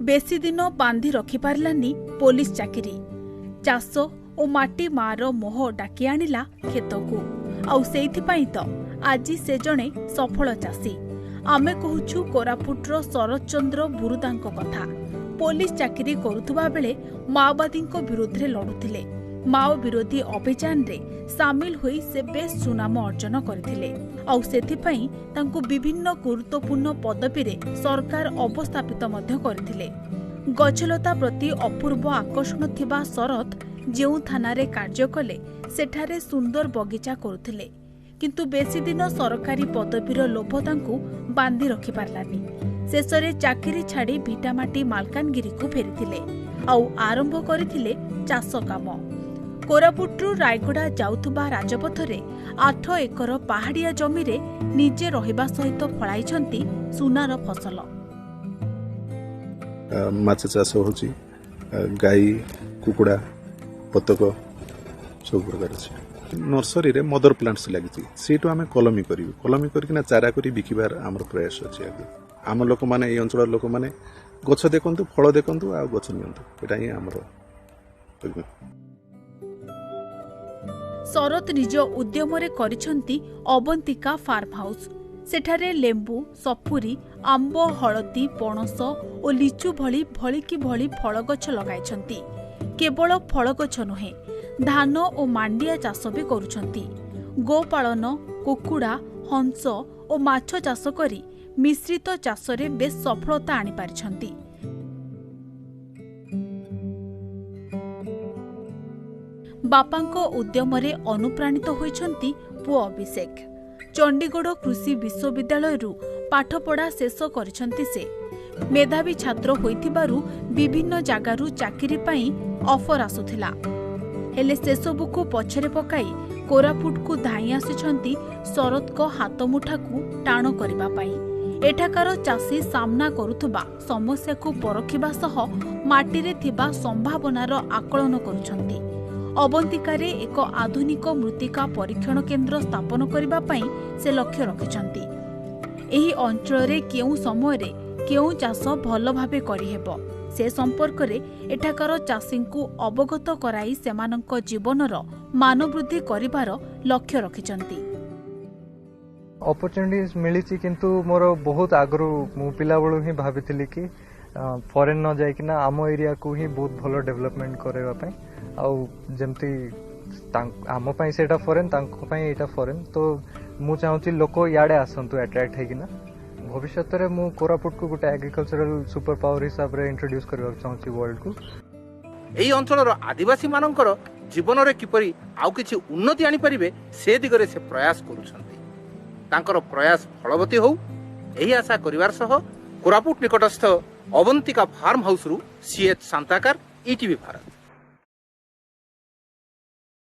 बेसी दिन बांधि रखिपारानी पुलिस चाकरी चाष और माटी मार मोह डाकी आनिला खेत को आउ सेइथिपाई तो आज से जणे सफल चाषी आमे कहूछु कोरापुटर शरद चंद्र बुरुदांक कथा। पुलिस चाकरी करुथुबा बेले माओवादी विरोध में लड़ुथिले। माओ विरोधी अभियान रे सामिल होई से बेस सुनाम अर्जन करथिले आउ सेथिपाई तांकु विभिन्न गुरुत्वपूर्ण पदवी रे सरकार अवस्थापित मध्य करथिले। गछलता प्रति अपूर्व आकर्षण थिबा शरद जेउ थाना रे कार्य कले सेठारे सुंदर बगीचा करुथिले किंतु बेसी दिन सरकारी पदवीर लोभ तांकु बांधि रखि पारलानी। शेषरे चाकरी छाड़ी भिटामाटी मालकानगिरी को फेरिथिले आउ आरंभ करथिले चाष काम। कोरापुटरू रायगड़ा जाउथुबा राजपथरे 8 एकर पहाड़िया जमी रे निजे रहिबा सहित फळाइछंती सुनार फसल। माछ चाष होची, गाई कुकुड़ा पतक सब प्रकार अछि। नर्सरी रे मदर प्लांट्स लागिछि, सेटो आमे कलमी करिवु, कलमी करकिना चारा करी बिकिबार हमर प्रयास अछि। आम लोक माने ए अंचल लोक माने गछ देखंतु, फल देखंतु आ गछ नियंतु, एटा ही हमर। शरद निज उद्यम करिछंती अवंतिका फार्म हाउस। सेठारे लेंबू, सपुरी, आंब, हलदी, पणस और लिचु भली भलिकी भली फल गछ लगाइछंती। केवल फल गछ नुहे, धान और मांडिया चाष भी करुछंती। गोपालन, कुकुड़ा, हंस और माछ चाष करी मिश्रित चाष रे बेस सफलता आनी पारिछंती। बापांको उद्यम रे अनुप्राणित होइछंती पुओ अभिषेक। चंडीगढ़ कृषि विश्वविद्यालय पाठपढ़ा शेष करिछंती से। मेधावी छात्र होइथिबारु विभिन्न जगारु चाकरी पाई ऑफर आसुथिला, हेले से सबु को पछरे पकाई कोरापुट को धाई आसिछंती शरद को हाथ मुठा को टाण करिबा पाई। एठाकार चाषी सामना करुथुबा समस्या को परखिबा सह माटी रे थिबा संभावनार आकलन करुछंती। अवंतिकारे एक आधुनिक मृत्तिका परीक्षण केन्द्र स्थापन करिबा पाई से लक्ष्य रखिछंती। एही अंचल रे केउ समय रे केउ चाष भल भाबे करिहेबो से संपर्क रे एठाकार चाषी को अवगत कराई सेमानक जीवनर मान वृद्धि करिबार लक्ष्य रखिछंती। अपॉर्चुनिटीज मिलिछि किंतु मोर बहुत आगरु मु पिला बळु ही भाबिथिली कि फॉरेन न जाय किना आम एरिया को ही बहुत भलो डेवलपमेंट करेबा पई आउ जेमती आम पई सेटा फॉरेन तांको पई एटा फॉरेन तो मु चाहूची लोक याडे आसंतु अट्रैक्ट हेकिना भविष्य रे मु कोरापुट को गोटे एग्रीकल्चरल सुपर पावर हिसाब रे इंट्रोड्यूस करबा चाहूची वर्ल्ड को। एही अंचलर आदिवासी मानकर जीवन रे किपरि आउ किछि उन्नति आनी परिबे से दिगरे से प्रयास करूछंती। तांकर प्रयास फलवती हो एही आशा करिवार सह कोरापुट निकटस्थ अवंतिका फार्म हाउस रु सीएच शांताकार, ईटीवी भारत।